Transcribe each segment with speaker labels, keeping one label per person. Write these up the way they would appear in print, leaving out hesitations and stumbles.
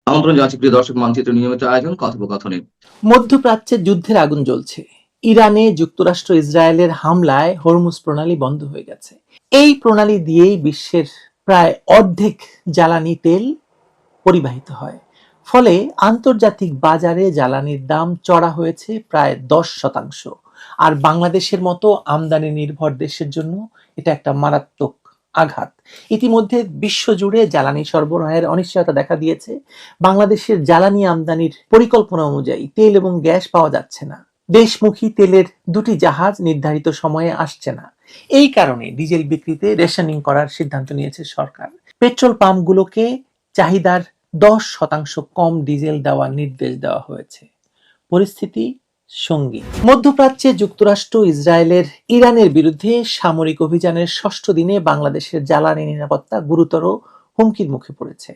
Speaker 1: আমন্ত্রণ জানাচ্ছি প্রিয় দর্শক মানচিত্র নিয়মিত আয়োজন কথোপকথনে।
Speaker 2: মধ্যপ্রাচ্যে যুদ্ধের আগুন জ্বলছে। ইরানে যুক্তরাষ্ট্র ইসরায়েলের হামলায় হরমুজ প্রণালী বন্ধ হয়ে গেছে। এই প্রণালী দিয়েই বিশ্বের প্রায় অর্ধেক জ্বালানি তেল পরিবাহিত হয়। ফলে আন্তর্জাতিক বাজারে জ্বালানির দাম চড়া হয়েছে প্রায় 10%। আর বাংলাদেশের মতো আমদানি নির্ভর দেশের জন্য এটা একটা মারাত্মক আঘাত। ইতিমধ্যে বিশ্বজুড়ে জ্বালানি সরবরাহের অনিশ্চয়তা দেখা দিয়েছে। বাংলাদেশের জ্বালানি আমদানির পরিকল্পনা অনুযায়ী তেল এবং গ্যাস পাওয়া যাচ্ছে না। দেশমুখী তেলের দুটি জাহাজ নির্ধারিত সময়ে আসছে না। এই কারণে ডিজেল বিক্রিতে রেশনিং করার সিদ্ধান্ত নিয়েছে সরকার। পেট্রোল পাম্পগুলোকে চাহিদার 10% কম ডিজেল দেওয়ার নির্দেশ দেওয়া হয়েছে। পরিস্থিতি সঙ্গী। মধ্যপ্রাচ্যে যুক্তরাষ্ট্র ইসরায়েলের ইরানের বিরুদ্ধে সামরিক অভিযানের ষষ্ঠ দিনে বাংলাদেশের জ্বালানি নিরাপত্তা গুরুতর হুমকির মুখে পড়েছে।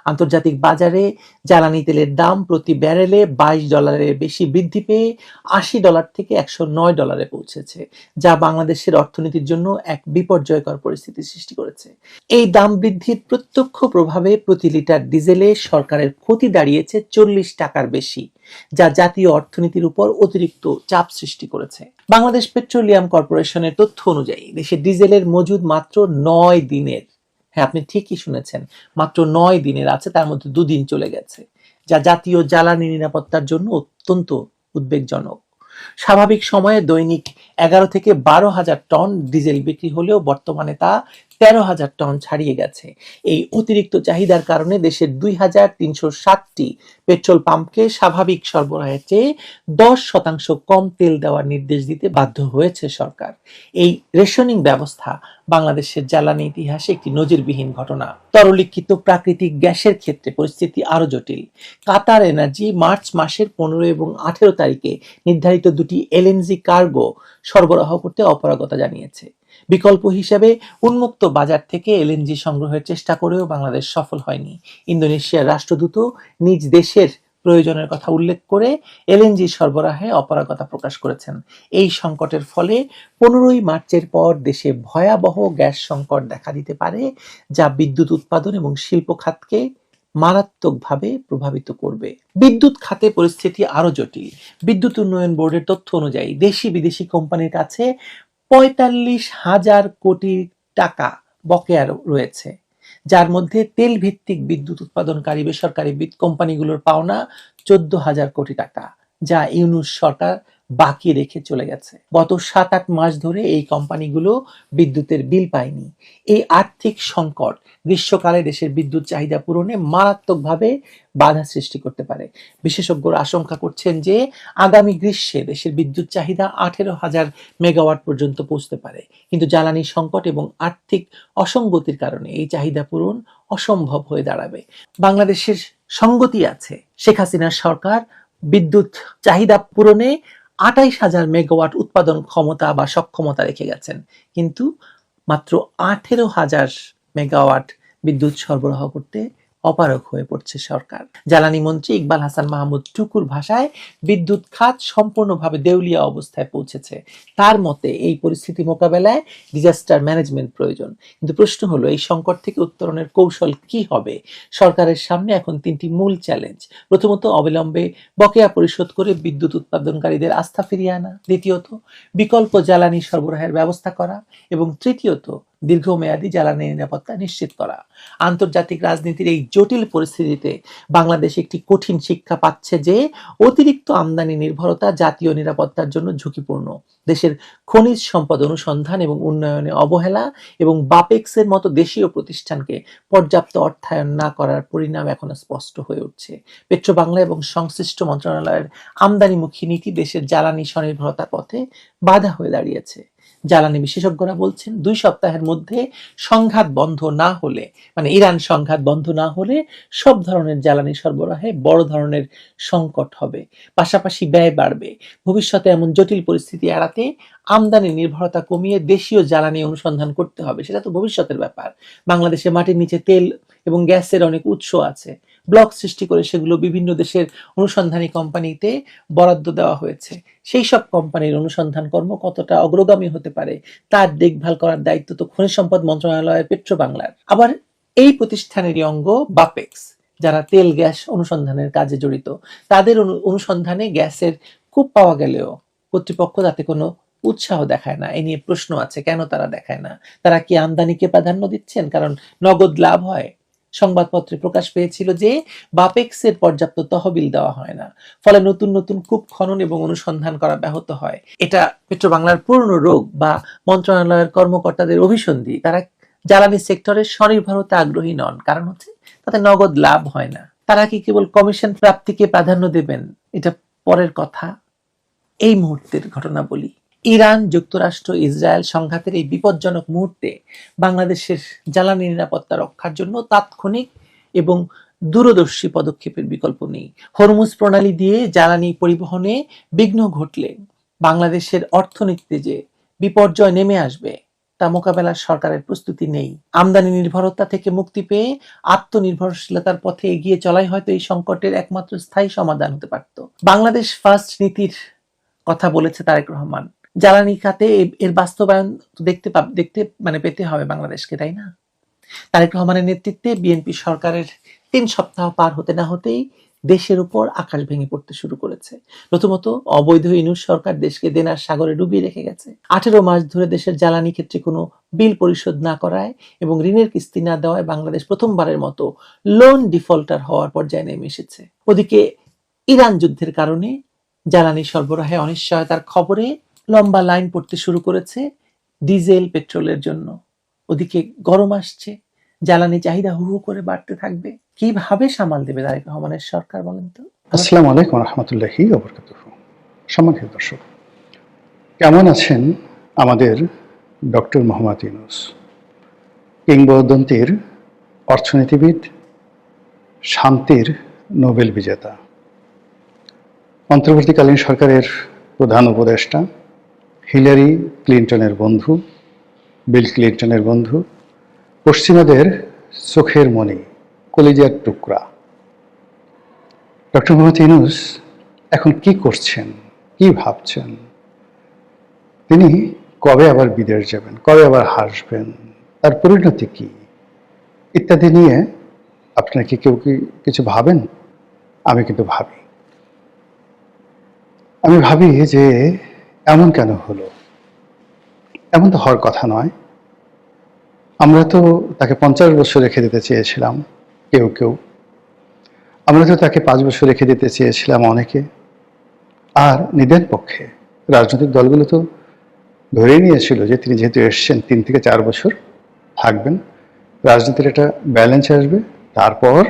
Speaker 2: আন্তর্জাতিক বাজারে জ্বালানি তেলের দাম প্রতি ব্যারেলে $22 বেশি বৃদ্ধি পেয়ে $80 থেকে $109 পৌঁছেছে, যা বাংলাদেশের অর্থনীতির জন্য এক বিপর্যয়কর পরিস্থিতি সৃষ্টি করেছে। এই দাম বৃদ্ধির প্রত্যক্ষ প্রভাবে প্রতি লিটার ডিজেলে সরকারের ক্ষতি দাঁড়িয়েছে $40 বেশি, যা জাতীয় অর্থনীতির উপর অতিরিক্ত চাপ সৃষ্টি করেছে। বাংলাদেশ পেট্রোলিয়াম কর্পোরেশনের তথ্য অনুযায়ী দেশে ডিজেলের মজুদ মাত্র 9 দিনের। হ্যাঁ, আপনি ঠিকই শুনেছেন, মাত্র 9 দিনের আছে, তার মধ্যে 2 দিন চলে গেছে, যা জাতীয় জ্বালানি নিরাপত্তার জন্য অত্যন্ত উদ্বেগজনক। স্বাভাবিক সময়ে দৈনিক 11 থেকে 12,000 টন ডিজেল বিক্রি হলেও বর্তমানে তা 13,000 টন ছাড়িয়ে গেছে। এই অতিরিক্ত চাহিদার কারণে দেশের 2,360টি পেট্রোল পাম্পকে স্বাভাবিক সরবরাহের চেয়ে 10% কম তেল দেওয়ার নির্দেশ দিতে বাধ্য হয়েছে সরকার। এই রেশনিং ব্যবস্থা বাংলাদেশের জ্বালানি ইতিহাসে একটি নজিরবিহীন ঘটনা। তরলীকৃত প্রাকৃতিক গ্যাসের ক্ষেত্রে পরিস্থিতি আরো জটিল। কাতার এনার্জি মার্চ মাসের 15 এবং 18 তারিখে নির্ধারিত দুটি এলএনজি কার্গো সরবরাহ করতে অপারগতা জানিয়েছে। বিকল্প হিসেবে উন্মুক্ত বাজার থেকে এলএনজি সংগ্রহের চেষ্টা করেও বাংলাদেশ সফল হয়নি। ইন্দোনেশিয়ার রাষ্ট্রদূত নিজ দেশের প্রয়োজনের কথা উল্লেখ করে এলএনজি সরবরাহে অপারগতা প্রকাশ করেছেন। এই সংকটের ফলে 15 মার্চের পর দেশে ভয়াবহ গ্যাস সংকট দেখা দিতে পারে, যা বিদ্যুৎ উৎপাদন এবং শিল্প খাতকে মারাত্মকভাবে প্রভাবিত করবে। বিদ্যুৎ খাতে পরিস্থিতি আরো জটিল। বিদ্যুৎ উন্নয়ন বোর্ডের তথ্য অনুযায়ী দেশি বিদেশি কোম্পানির কাছে 45,000 কোটি টাকা বকেয়া রয়েছে, যার মধ্যে তেল ভিত্তিক বিদ্যুৎ উৎপাদনকারী বেসরকারি কোম্পানিগুলোর পাওনা 14,000 কোটি টাকা, যা ইউনূস সরকার বাকি রেখে চলে গেছে। গত 7-8 মাস ধরে এই কোম্পানিগুলো বিদ্যুতের বিল পায়নি। এই আর্থিক সংকট গ্রীষ্মকালে দেশের বিদ্যুৎ চাহিদা পূরণে মারাত্মকভাবে বাধা সৃষ্টি করতে পারে। বিশেষজ্ঞরা আশঙ্কা করছেন যে আগামী গ্রীষ্মে দেশের বিদ্যুৎ চাহিদা 18,000 মেগাওয়াট পর্যন্ত পৌঁছতে পারে, কিন্তু জ্বালানি সংকট এবং আর্থিক অসঙ্গতির কারণে এই চাহিদা পূরণ অসম্ভব হয়ে দাঁড়াবে। বাংলাদেশের সঙ্গতি আছে। শেখ হাসিনার সরকার বিদ্যুৎ চাহিদা পূরণে 28,000 মেগাওয়াট উৎপাদন ক্ষমতা বা সক্ষমতা রেখে গেছেন, কিন্তু মাত্র 18,000 মেগাওয়াট বিদ্যুৎ সরবরাহ করতে অপারগ হয়ে পড়ছে সরকার। জ্বালানি মন্ত্রী ইকবাল হাসান মাহমুদ টুকুর ভাষায় বিদ্যুৎ খাত সম্পূর্ণভাবে দেউলিয়া অবস্থায় পৌঁছেছে। তার মতে এই পরিস্থিতি মোকাবেলায় ডিজাস্টার ম্যানেজমেন্ট প্রয়োজন। কিন্তু প্রশ্ন হলো, এই সংকট থেকে উত্তরণের কৌশল কি হবে? সরকারের সামনে এখন 3টি মূল চ্যালেঞ্জ। প্রথমত, অবিলম্বে বকেয়া পরিশোধ করে বিদ্যুৎ উৎপাদনকারীদের আস্থা ফিরিয়ে আনা। দ্বিতীয়ত, বিকল্প জ্বালানি সরবরাহের ব্যবস্থা করা। এবং তৃতীয়ত, দীর্ঘমেয়াদী জ্বালানি নিরাপত্তা নিশ্চিত করা। আন্তর্জাতিক রাজনীতির এই জটিল পরিস্থিতিতে বাংলাদেশ একটি কঠিন শিক্ষা পাচ্ছে যে অতিরিক্ত আমদানি নির্ভরতা জাতীয় নিরাপত্তার জন্য ঝুঁকিপূর্ণ। দেশের খনিজ সম্পদ অনুসন্ধান এবং উন্নয়নে অবহেলা এবং বাপেক্সের মতো দেশীয় প্রতিষ্ঠানকে পর্যাপ্ত অর্থায়ন না করার পরিণাম এখন স্পষ্ট হয়ে উঠছে। পেট্রোবাংলা এবং সংশ্লিষ্ট মন্ত্রণালয়ের আমদানিমুখী নীতি দেশের জ্বালানি স্বনির্ভরতার পথে বাধা হয়ে দাঁড়িয়েছে। জ্বালানি বিশেষজ্ঞরা বলছেন, 2 সপ্তাহের মধ্যে সংঘাত বন্ধ না হলে, মানে ইরান সংঘাত বন্ধ না হলে সব ধরনের জ্বালানি সরবরাহে বড় ধরনের সংকট হবে, পাশাপাশি ব্যয় বাড়বে। ভবিষ্যতে এমন জটিল পরিস্থিতি এড়াতে আমদানি নির্ভরতা কমিয়ে দেশীয় জ্বালানি অনুসন্ধান করতে হবে, সেটা তো ভবিষ্যতের ব্যাপার। বাংলাদেশে মাটির নিচে তেল এবং গ্যাসের অনেক উৎস আছে। ব্লক সৃষ্টি করে সেগুলো বিভিন্ন দেশের অনুসন্ধানী কোম্পানিতে বরাদ্দ দেওয়া হয়েছে। সেই সব কোম্পানির অনুসন্ধান কর্ম কতটা অগ্রগামী হতে পারে তার দেখভাল করার দায়িত্ব তো খনিজ সম্পদ মন্ত্রণালয়ের পেট্রোবাংলার। আবার এই প্রতিষ্ঠানেরই অঙ্গ বাপেক্স। যারা তেল গ্যাস অনুসন্ধানের কাজে জড়িত, তাদের অনুসন্ধানে গ্যাসের কূপ পাওয়া গেলেও কর্তৃপক্ষ তাতে কোনো উৎসাহ দেখায় না। এ নিয়ে প্রশ্ন আছে, কেন তারা দেখায় না? তারা কি আমদানিকে প্রাধান্য দিচ্ছেন কারণ নগদ লাভ হয়? সংবাদপত্রে প্রকাশ পেয়েছিল যে বাপেক্সের পর্যাপ্ত তহবিল দেওয়া হয় না, ফলে নতুন নতুন কূপ খনন এবং অনুসন্ধান করা ব্যাহত হয়। এটা পেট্রোবাংলার পুরনো রোগ বা মন্ত্রণালয়ের কর্মকর্তাদের অভিসন্ধি। তারা জ্বালানি সেক্টরের স্বনির্ভরতা আগ্রহী নন, কারণ হচ্ছে তাতে নগদ লাভ হয় না। তারা কি কেবল কমিশন প্রাপ্তিকে প্রাধান্য দেবেন, এটা পরের কথা। এই মুহূর্তের ঘটনা বলি। ইরান যুক্তরাষ্ট্র ইসরায়েল সংঘাতের এই বিপজ্জনক মুহূর্তে বাংলাদেশের জ্বালানি নিরাপত্তা রক্ষার জন্য তাৎক্ষণিক এবং দূরদর্শী পদক্ষেপের বিকল্প নেই। হরমুজ প্রণালী দিয়ে জ্বালানি পরিবহনে বিঘ্ন ঘটলে বাংলাদেশের অর্থনীতিতে যে বিপর্যয় নেমে আসবে তা মোকাবেলার সরকারের প্রস্তুতি নেই। আমদানি নির্ভরতা থেকে মুক্তি পেয়ে আত্মনির্ভরশীলতার পথে এগিয়ে চলাই হয়তো এই সংকটের একমাত্র স্থায়ী সমাধান হতে পারত। বাংলাদেশ ফার্স্ট নীতির কথা বলেছে তারেক রহমান। জ্বালানি খাতে এর বাস্তবায়ন দেখতে পেতে হবে বাংলাদেশকে, তাই না? তারেক রহমানের নেতৃত্বে বিএনপি সরকারের 3 সপ্তাহ পার হতে না হতেই দেশের উপর আকাশ ভেঙে পড়তে শুরু করেছে। প্রথমত, অবৈধ ইউনূস সরকার দেশকে দেনার সাগরে ডুবিয়ে রেখে গেছে। 18 মাস ধরে দেশের জ্বালানি ক্ষেত্রে কোনো বিল পরিশোধ না করায় এবং ঋণের কিস্তি না দেওয়ায় বাংলাদেশ প্রথমবারের মতো লোন ডিফল্টার হওয়ার পর্যায়ে নেমে এসেছে। ওদিকে ইরান যুদ্ধের কারণে জ্বালানি সরবরাহে অনিশ্চয়তার খবরে লম্বা লাইন পড়তে শুরু করেছে ডিজেল পেট্রোলের জন্য। ওদিকে গরম আসছে, জ্বালানি চাহিদা হু হু করে বাড়তে থাকবে। কিভাবে সামাল দেবে তারেক রহমানের সরকার, বলেন তো?
Speaker 3: আসসালামু আলাইকুম রহমতুল্লাহি ওয়া বারাকাতুহু। সম্মানিত দর্শক, কেমন আছেন আমাদের ডক্টর মোহাম্মদ ইউনূস, কিংবদন্তির অর্থনীতিবিদ, শান্তির নোবেল বিজেতা, অন্তর্বর্তীকালীন সরকারের প্রধান উপদেষ্টা, হিলারি ক্লিন্টনের বন্ধু, বিল ক্লিন্টনের বন্ধু, পশ্চিমাদের চোখের মণি, কলিজার টুকরা ডক্টর মোহাম্মদ ইউনূস এখন কি করছেন, কি ভাবছেন? তিনি কবে আবার বিদেশ যাবেন, কবে আবার হাসবেন, তার পরিণতি কি ইত্যাদি নিয়ে আপনারা কি কেউ কিছু ভাবেন? আমি কিন্তু ভাবি। আমি ভাবি যে এমন কেন হলো? এমন তো হওয়ার কথা নয়। আমরা তো তাকে 50 বছর রেখে দিতে চেয়েছিলাম কেউ কেউ, আমরা তো তাকে 5 বছর রেখে দিতে চেয়েছিলাম অনেকে। আর নিদেন পক্ষে রাজনৈতিক দলগুলো তো ধরেই নিয়েছিল যে তিনি যেহেতু এসছেন 3 থেকে 4 বছর থাকবেন, রাজনীতির একটা ব্যালেন্স আসবে, তারপর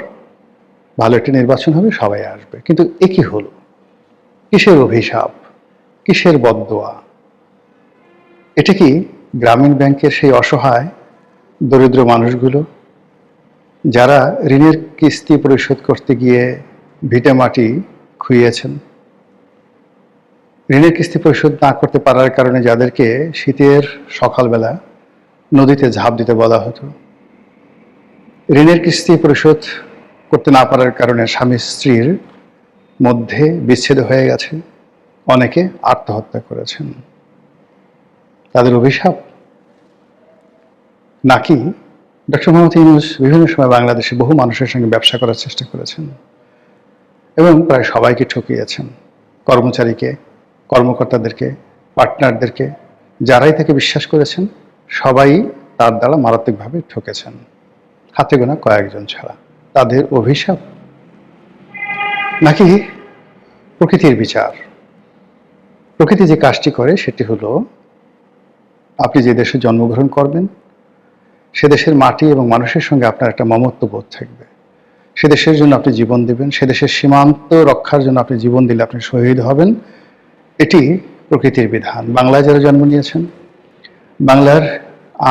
Speaker 3: ভালো একটা নির্বাচন হবে, সবাই আসবে। কিন্তু এ কি হলো? কিসের অভিশাপ, কিসের বদদোয়া? এটা কি গ্রামীণ ব্যাংকের সেই অসহায় দরিদ্র মানুষগুলো যারা ঋণের কিস্তি পরিশোধ করতে গিয়ে ভিটে মাটি খুইয়েছেন, ঋণের কিস্তি পরিশোধ না করতে পারার কারণে যাদেরকে শীতের সকালবেলা নদীতে ঝাঁপ দিতে বলা হতো, ঋণের কিস্তি পরিশোধ করতে না পারার কারণে স্বামী স্ত্রীর মধ্যে বিচ্ছেদ হয়ে গেছে, অনেকে আত্মহত্যা করেছেন, তাদের অভিশাপ? নাকি ডক্টর মোহাম্মদ ইউনূস বিভিন্ন সময় বাংলাদেশে বহু মানুষের সঙ্গে ব্যবসা করার চেষ্টা করেছেন এবং প্রায় সবাইকে ঠকিয়েছেন, কর্মচারীকে, কর্মকর্তাদেরকে, পার্টনারদেরকে, যারাই তাকে বিশ্বাস করেছেন সবাই তার দ্বারা মারাত্মকভাবে ঠকেছেন, হাতে গোনা কয়েকজন ছাড়া। তাদের অভিশাপ? নাকি প্রকৃতির বিচার? প্রকৃতি যে কাজটি করে সেটি হলো, আপনি যে দেশে জন্মগ্রহণ করবেন সে দেশের মাটি এবং মানুষের সঙ্গে আপনার একটা মমত্ব বোধ থাকবে, সে দেশের জন্য আপনি জীবন দেবেন, সে দেশের সীমান্ত রক্ষার জন্য আপনি জীবন দিলে আপনি শহীদ হবেন। এটি প্রকৃতির বিধান। বাংলায় যারা জন্ম নিয়েছেন, বাংলার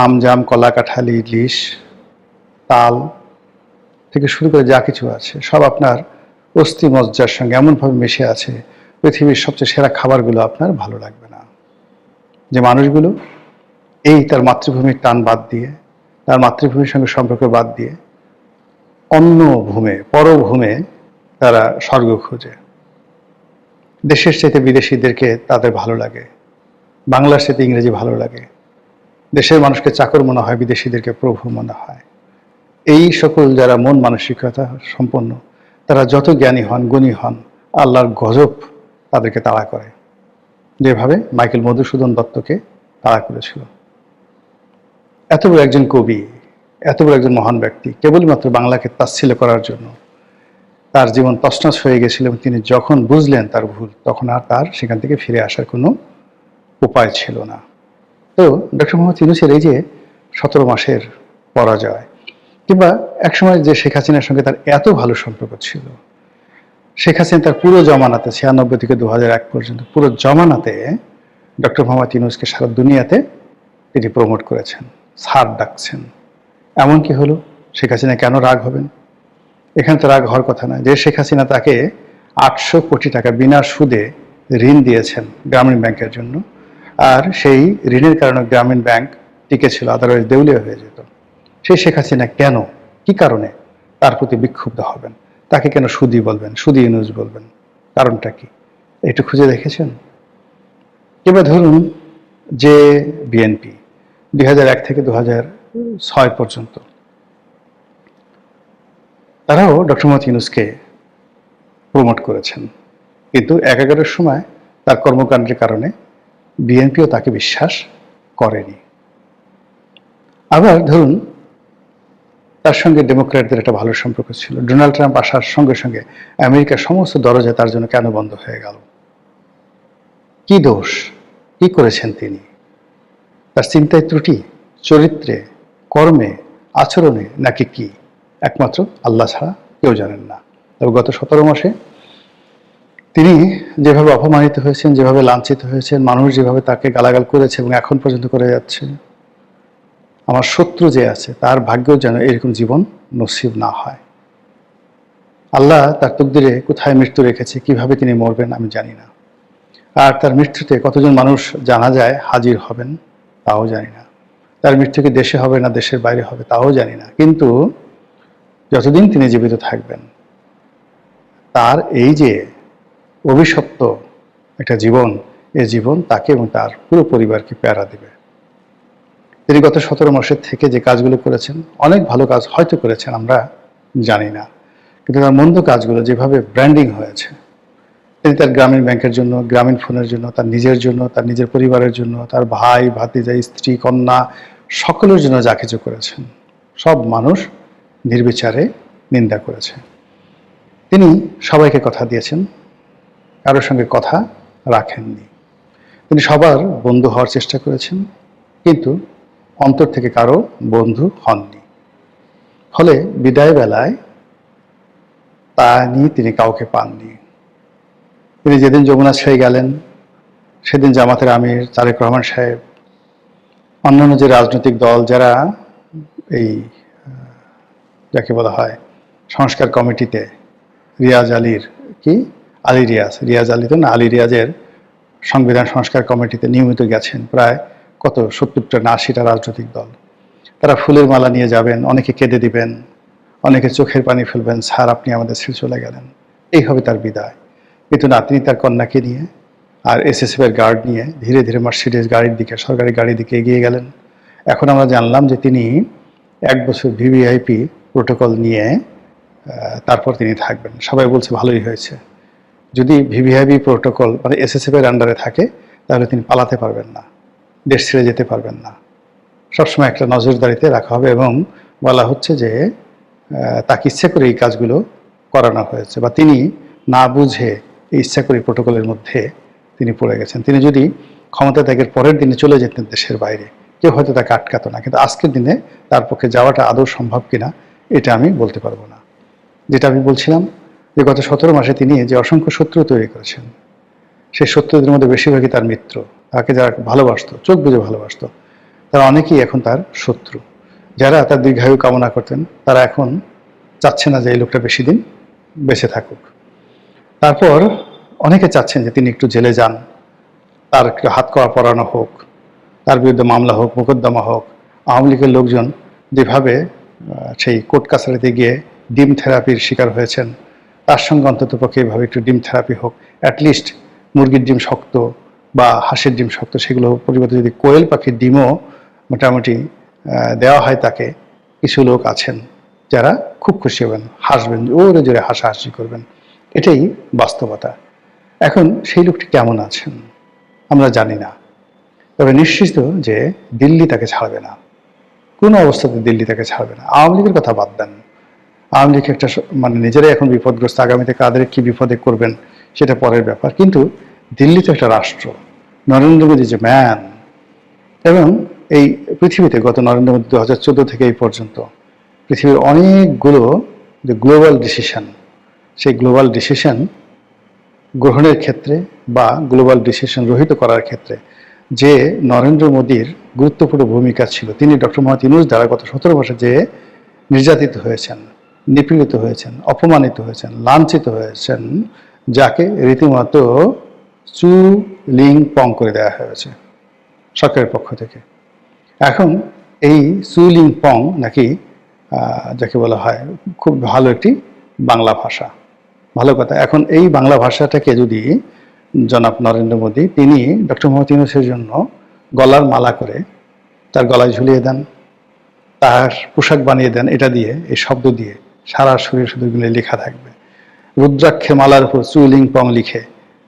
Speaker 3: আম, জাম, কলা, কাঁঠাল, ইলিশ, তাল থেকে শুরু করে যা কিছু আছে সব আপনার অস্থি মজ্জার সঙ্গে এমনভাবে মিশে আছে, পৃথিবীর সবচেয়ে সেরা খাবারগুলো আপনার ভালো লাগবে না। যে মানুষগুলো এই তার মাতৃভূমির টান বাদ দিয়ে, তার মাতৃভূমির সঙ্গে সম্পর্ক বাদ দিয়ে অন্য ভূমে, পরভূমে তারা স্বর্গ খোঁজে। দেশের চাইতে বিদেশিদেরকে তাদের ভালো লাগে, বাংলার চাইতে ইংরেজি ভালো লাগে, দেশের মানুষকে চাকর মনে হয়, বিদেশিদেরকে প্রভু মনে হয়। এই সকল যারা মন মানসিকতা সম্পন্ন, তারা যত জ্ঞানী হন, গুণী হন, আল্লাহর গজব তাদেরকে তাড়া করে, যেভাবে মাইকেল মধুসূদন দত্তকে তাড়া করেছিল। এত বড় একজন কবি, এত বড় একজন মহান ব্যক্তি, কেবলমাত্র বাংলাকে তাচ্ছিল্য করার জন্য তার জীবন তছনছ হয়ে গেছিল এবং তিনি যখন বুঝলেন তার ভুল, তখন আর তার সেখান থেকে ফিরে আসার কোনো উপায় ছিল না। তো ডক্টর মোহাম্মদ ইউনূসের এই যে 17 মাসের পরাজয়, কিংবা একসময় যে শেখ হাসিনার সঙ্গে তার এত ভালো সম্পর্ক ছিল, শেখ হাসিনা তার পুরো জমানাতে 96 থেকে 2001 পর্যন্ত পুরো জমানাতে ডক্টর মোহাম্মদ ইউনূসকে সারা দুনিয়াতে তিনি প্রমোট করেছেন, স্যার ডাকছেন। এমন কি হলো, শেখ হাসিনা কেন রাগ হবেন? এখানে তো রাগ হওয়ার কথা না। যে শেখ হাসিনা তাকে 800 কোটি টাকা বিনা সুদে ঋণ দিয়েছেন গ্রামীণ ব্যাংকের জন্য, আর সেই ঋণের কারণে গ্রামীণ ব্যাংক টিকে ছিল, আদারওয়াইজ দেউলিয়া হয়ে যেত। সেই শেখ হাসিনা কেন, কি কারণে তার প্রতি বিক্ষুব্ধ হবেন? তাকে কেন সুদী বলবেন, সুদী ইউনূস বলবেন? কারণটা কি একটু খুঁজে দেখেছেন? কিংবা ধরুন যে বিএনপি 2001 থেকে 2006 পর্যন্ত তারাও ডক্টর মোহাম্মদ ইউনূসকে প্রমোট করেছেন, কিন্তু 11-এর সময় তার কর্মকাণ্ডের কারণে বিএনপিও তাকে বিশ্বাস করেনি। আবার ধরুন তার সঙ্গে ডেমোক্র্যাটদের একটা ভালো সম্পর্ক ছিল, ডোনাল্ড ট্রাম্প আসার সঙ্গে সঙ্গে আমেরিকার সমস্ত দরজা তার জন্য কেন বন্ধ হয়ে গেল? কি দোষ, কি করেছেন তিনি? তার চিন্তায় ত্রুটি, চরিত্রে, কর্মে, আচরণে, নাকি কি? একমাত্র আল্লাহ ছাড়া কেউ জানেন না। তবে গত 17 মাসে তিনি যেভাবে অপমানিত হয়েছেন, যেভাবে লাঞ্ছিত হয়েছেন, মানুষ যেভাবে তাকে গালাগাল করেছে এবং এখন পর্যন্ত করে যাচ্ছে, আমার শত্রু যে আছে তার ভাগ্যেও যেন এরকম জীবন নসিব না হয়। আল্লাহ তার তকদিরে কোথায় মৃত্যু রেখেছে, কিভাবে তিনি মরবেন আমি জানি না। আর তার মৃত্যুতে কতজন মানুষ জানা যায় হাজির হবেন তাও জানি না। তার মৃত্যু কি দেশে হবে না দেশের বাইরে হবে তাও জানি না। কিন্তু যতদিন তিনি জীবিত থাকবেন, তার এই যে অভিশপ্ত একটা জীবন, এই জীবন তাকে এবং তার পুরো পরিবারকে প্যারা দেবে। তিনি গত 17 মাসের থেকে যে কাজগুলো করেছেন, অনেক ভালো কাজ হয়তো করেছেন, আমরা জানি না, কিন্তু তার মন্দ কাজগুলো যেভাবে ব্র্যান্ডিং হয়েছে, তিনি তার গ্রামীণ ব্যাংকের জন্য, গ্রামীণ ফোনের জন্য, তার নিজের জন্য, তার নিজের পরিবারের জন্য, তার ভাই ভাতিজা, স্ত্রী, কন্যা, সকলের জন্য যা কিছু করেছেন, সব মানুষ নির্বিচারে নিন্দা করেছে। তিনি সবাইকে কথা দিয়েছেন, কারোর সঙ্গে কথা রাখেননি। তিনি সবার বন্ধু হওয়ার চেষ্টা করেছেন, কিন্তু অন্তর থেকে কারো বন্ধু হননি। ফলে বিদায় বেলায় তা নিয়ে তিনি কাউকে পাননি। তিনি যেদিন যমুনা ছেড়ে গেলেন, সেদিন জামাতের আমির তারেক রহমান সাহেব, অন্যান্য যে রাজনৈতিক দল যারা এই যাকে বলা হয় সংস্কার কমিটিতে, রিয়াজ আলীর কি আলী রিয়াজ আলী তো না, আলী রিয়াজের সংবিধান সংস্কার কমিটিতে নিয়মিত গেছেন প্রায় কত 70টা না 80টা রাজনৈতিক দল। তারা ফুলের মালা নিয়ে যাবেন, অনেকে কেঁদে দিবেন, অনেকে চোখের পানি ফেলবেন, স্যার আপনি আমাদের ছেড়ে চলে গেলেন, এই হবে তার বিদায়। কিন্তু না, তিনি তার কন্যাকে নিয়ে আর এসএসএফ এর গার্ড নিয়ে ধীরে ধীরে মার্সিডিজ গাড়ির দিকে, সরকারি গাড়ির দিকে এগিয়ে গেলেন। এখন আমরা জানলাম যে তিনি 1 বছর ভিভিআইপি প্রোটোকল নিয়ে তারপর তিনি থাকবেন। সবাই বলছে ভালোই হয়েছে। যদি ভিভিআইপি প্রোটোকল মানে এসএসএফ এর আন্ডারে থাকে, তাহলে তিনি পালাতে পারবেন না, দেশ ছেড়ে যেতে পারবেন না। সবসময় একটা নজরদারিতে রাখা হবে এবং বলা হচ্ছে যে তাকে ইচ্ছা করে এই কাজগুলো করানো হয়েছে, বা তিনি না বুঝে এই ইচ্ছা করে প্রোটোকলের মধ্যে তিনি পড়ে গেছেন। তিনি যদি ক্ষমতা ত্যাগের পরের দিনে চলে যেতেন দেশের বাইরে, কেউ হয়তো তাকে আটকাতো না, কিন্তু আজকের দিনে তার পক্ষে যাওয়াটা আদৌ সম্ভব কিনা এটা আমি বলতে পারবো না। যেটা আমি বলছিলাম যে গত 17 মাসে তিনি যে অসংখ্য শত্রু তৈরি করেছেন, সেই শত্রুদের মধ্যে বেশিরভাগই তার মিত্র। তাকে যারা ভালোবাসতো, চোখ বুঝে ভালোবাসতো, তারা অনেকেই এখন তার শত্রু। যারা তার দীর্ঘায়ু কামনা করতেন, তারা এখন চাচ্ছে না যে এই লোকটা বেশি দিন বেঁচে থাকুক। তারপর অনেকে চাচ্ছেন যে তিনি একটু জেলে যান, তার একটু হাত কড়া পরানো হোক, তার বিরুদ্ধে মামলা হোক, মোকদ্দমা হোক। আওয়ামী লীগের লোকজন যেভাবে সেই কোর্ট কাছারিতে গিয়ে ডিম থেরাপির শিকার হয়েছেন, তার সঙ্গে অন্তত পক্ষে এভাবে একটু ডিম থেরাপি হোক। অ্যাটলিস্ট মুরগির ডিম শক্ত বা হাঁসের ডিম শক্ত, সেগুলো পরিবর্তে যদি কোয়েল পাখির ডিমও মোটামুটি দেওয়া হয় তাকে। কিছু লোক আছেন যারা খুব খুশি হবেন, হাসবেন, জোরে জোরে হাসাহাসি করবেন। এটাই বাস্তবতা। এখন সেই লোকটি কেমন আছেন আমরা জানি না, তবে নিশ্চিত যে দিল্লি তাকে ছাড়বে না, কোনো অবস্থাতে দিল্লি তাকে ছাড়বে না। আওয়ামী লীগের কথা বাদ দেন, আওয়ামী লীগ একটা মানে নিজেরাই এখন বিপদগ্রস্ত, আগামীতে কাদের কি বিপদে করবেন সেটা পরের ব্যাপার, কিন্তু দিল্লি তো একটা রাষ্ট্র, নরেন্দ্র মোদী যে ম্যান। এবং এই পৃথিবীতে গত নরেন্দ্র মোদী 2014 থেকে এই পর্যন্ত পৃথিবীর অনেকগুলো যে গ্লোবাল ডিসিশন, সেই গ্লোবাল ডিসিশন গ্রহণের ক্ষেত্রে বা গ্লোবাল ডিসিশন রহিত করার ক্ষেত্রে যে নরেন্দ্র মোদীর গুরুত্বপূর্ণ ভূমিকা ছিল, তিনি ডক্টর মোহাম্মদ ইউনূস দ্বারা গত 17 বছর যে নির্যাতিত হয়েছেন, নিপীড়িত হয়েছেন, অপমানিত হয়েছেন, লাঞ্ছিত হয়েছেন, যাকে রীতিমতো চু লিং পং করে দেওয়া হয়েছে সরকারের পক্ষ থেকে। এখন এই চু লিং পং নাকি যাকে বলা হয় খুব ভালো একটি বাংলা ভাষা, ভালো কথা। এখন এই বাংলা ভাষাটাকে যদি জনাব নরেন্দ্র মোদী তিনি ডক্টর মোহাম্মদ ইউনূসের জন্য গলার মালা করে তার গলায় ঝুলিয়ে দেন, তার পোশাক বানিয়ে দেন, এটা দিয়ে, এই শব্দ দিয়ে সারা শরীর শুধু লেখা থাকবে, রুদ্রাক্ষের মালার উপর চুইলিং পং লিখে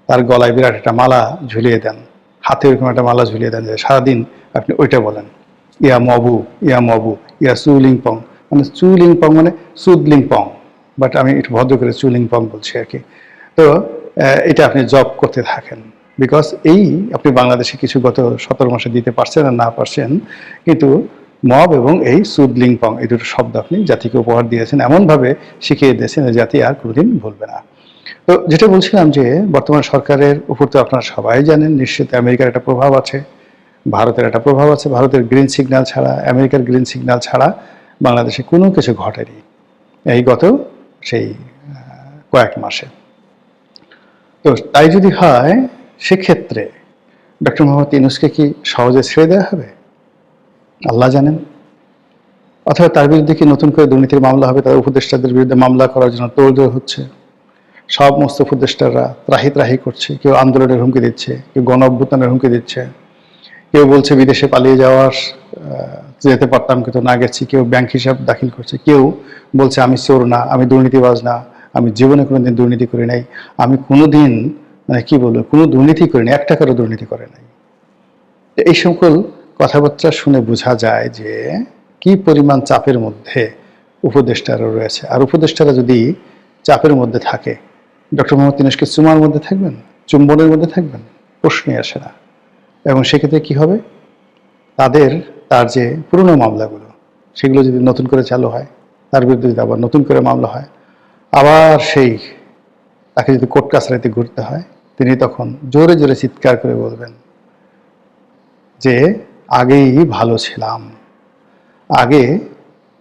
Speaker 3: তার গলায় বিরাট একটা মালা ঝুলিয়ে দেন, হাতে ওইরকম একটা মালা ঝুলিয়ে দেন যে সারাদিন আপনি ওইটা বলেন, ইয়া মবু ইয়া মবু ইয়া চুইলিং পং, মানে চুইলিং পং মানে সুদলিং পং, বাট আমি একটু ভদ্র করে চুইলিং পং বলছি আর কি। তো এটা আপনি জব করতে থাকেন, বিকজ এই আপনি বাংলাদেশে কিছু গত 17 মাসে দিতে পারছেন আর না পারছেন, কিন্তু মব এবং এই সুদলিং পং এই দুটো শব্দ আপনি জাতিকে উপহার দিয়েছেন, এমনভাবে শিখিয়ে দিয়েছেন জাতি আর কোনোদিন ভুলবে না। তো যেটা বলছিলাম যে বর্তমান সরকারের উপর তো আপনারা সবাই জানেন, নিশ্চিত আমেরিকার একটা প্রভাব আছে, ভারতের একটা প্রভাব আছে। ভারতের গ্রিন সিগন্যাল ছাড়া, আমেরিকার গ্রিন সিগন্যাল ছাড়া বাংলাদেশে কোনো কিছু ঘটেনি এই গত সেই কয়েক মাসে। তো তাই যদি হয় সেক্ষেত্রে ডক্টর মোহাম্মদ ইউনূসকে কি সহজে ছেড়ে দেওয়া হবে আল্লাহ জানেন, অথবা তার বিরুদ্ধে কি নতুন করে দুর্নীতির মামলা হবে, তার উপদেষ্টাদের বিরুদ্ধে মামলা করার জন্য তোড়জোড় হচ্ছে, সমস্ত উপদেষ্টারা ত্রাহি ত্রাহি করছে, কেউ আন্দোলনের হুমকি দিচ্ছে, কেউ গণ অভ্যুত্থানের হুমকি দিচ্ছে, কেউ বলছে বিদেশে পালিয়ে যাওয়ার যেতে পারতাম কিন্তু না গেছি, কেউ ব্যাংক হিসাব দাখিল করছে, কেউ বলছে আমি চোর না, আমি দুর্নীতিবাজ না, আমি জীবনে কোনোদিন দুর্নীতি করি নাই, আমি কোনোদিন মানে কি বলবো কোনো দুর্নীতি করি নাই, 1 টাকারও দুর্নীতি করে নাই। এই সকল কথাবার্তা শুনে বোঝা যায় যে কি পরিমাণ চাপের মধ্যে উপদেষ্টারা রয়েছে। আর উপদেষ্টারা যদি চাপের মধ্যে থাকে, ডক্টর মোহাম্মদ ইউনূসকে চুমার মধ্যে থাকবেন, চুম্বনের মধ্যে থাকবেন, প্রশ্নই আসে না। এবং সেক্ষেত্রে কি হবে, তার যে পুরনো মামলাগুলো সেগুলো যদি নতুন করে চালু হয়, তার বিরুদ্ধে যদি আবার নতুন করে মামলা হয়, আবার সেই তাকে যদি কোর্ট কাছারিতে ঘুরতে হয়, তিনি তখন জোরে জোরে চিৎকার করে বলবেন যে আগেই ভালো ছিলাম, আগে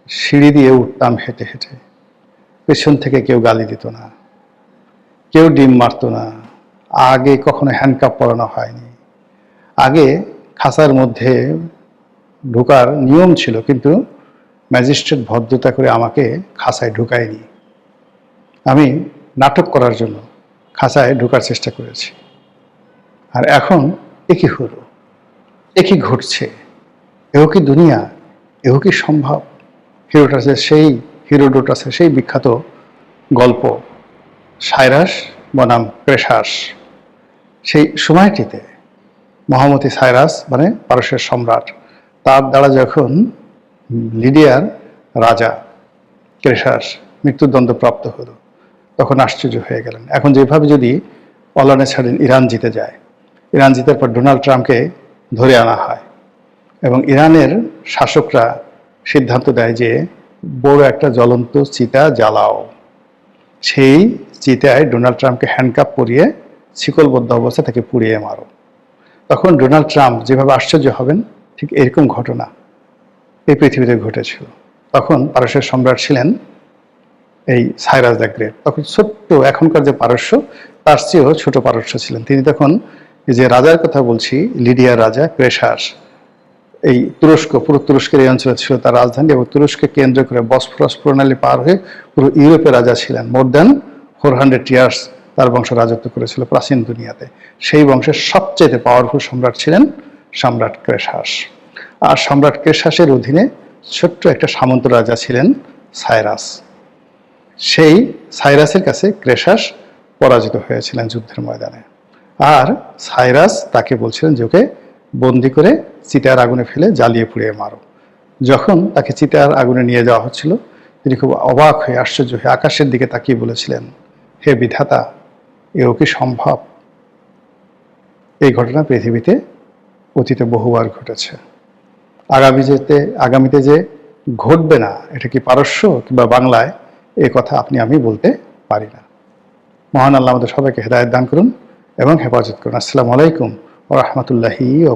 Speaker 3: সিঁড়ি দিয়ে উঠতাম হেঁটে হেঁটে, পেছন থেকে কেউ গালি দিত না, কেউ ডিম মারতো না, আগে কখনো হ্যান্ডকাপ পরানো হয়নি, আগে খাঁচার মধ্যে ঢোকার নিয়ম ছিল কিন্তু ম্যাজিস্ট্রেট ভদ্রতা করে আমাকে খাঁচায় ঢুকায়নি, আমি নাটক করার জন্য খাঁচায় ঢোকার চেষ্টা করেছি, আর এখন একই হলো, একই ঘটছে, এও কি দুনিয়া, এও কি সম্ভব? হিরোডোটাসের সেই বিখ্যাত গল্প সাইরাস বনাম ক্রেশাস, সেই সময়টিতে মহামতি সাইরাস মানে পারস্যের সম্রাট, তার দ্বারা যখন লিডিয়ার রাজা ক্রেশাস মৃত্যুদণ্ড প্রাপ্ত হলো, তখন আশ্চর্য হয়ে গেলেন। এখন যেভাবে যদি অলানে ছাড়েন ইরান জিতে যায়, ইরান জিতার পর ডোনাল্ড ট্রাম্পকে ধরে আনা হয় এবং ইরানের শাসকরা সিদ্ধান্ত দেয় যে বড় একটা জ্বলন্ত চিতা জ্বালাও, সেই চিতায় ডোনাল্ড ট্রাম্পকে হ্যান্ডকাপ পরিয়ে শিকলবদ্ধ অবস্থায় তাকে পুড়িয়ে মারো। তখন ডোনাল্ড ট্রাম্প যেভাবে আশ্চর্য হবেন, ঠিক এরকম ঘটনা এই পৃথিবীতে ঘটেছিল। তখন পারস্যের সম্রাট ছিলেন এই সাইরাস দ্য গ্রেট, তখন ছোট্ট এখনকার যে পারস্য তার চেয়েও ছোট পারস্য ছিলেন তিনি। তখন যে রাজার কথা বলছি, লিডিয়ার রাজা ক্রেশাস, এই তুরস্ক, পুরো তুরস্কের এই অঞ্চলে ছিল তার রাজধানী, এবং তুরস্ককে কেন্দ্র করে বসফরাস প্রণালী পার হয়ে পুরো ইউরোপের রাজা ছিলেন। মোর দ্যান 400 ইয়ার্স তার বংশ রাজত্ব করেছিল প্রাচীন দুনিয়াতে। সেই বংশের সবচেয়ে পাওয়ারফুল সম্রাট ছিলেন সম্রাট ক্রেশাস। আর সম্রাট ক্রেশাসের অধীনে ছোট্ট একটা সামন্ত রাজা ছিলেন সাইরাস। সেই সাইরাসের কাছে ক্রেশাস পরাজিত হয়েছিলেন যুদ্ধের ময়দানে। আর সাইরাস তাকে বলছিলেন যে ওকে বন্দি করে চিতার আগুনে ফেলে জ্বালিয়ে পুড়িয়ে মারো। যখন তাকে চিতার আগুনে নিয়ে যাওয়া হচ্ছিল, তিনি খুব অবাক হয়ে আশ্চর্য হয়ে আকাশের দিকে তাকিয়ে বলেছিলেন, হে বিধাতা, এও কি সম্ভব? এই ঘটনা পৃথিবীতে অতীতে বহুবার ঘটেছে। আগামীতে যে ঘটবে না, এটা কি পারস্য কিংবা বাংলায়, এ কথা আপনি আমি বলতে পারি না। মহান আল্লাহ আমাদের সবাইকে হেদায়েত দান করুন এবং হেফাজত করুন। আসসালামু আলাইকুম ওয়া রাহমাতুল্লাহি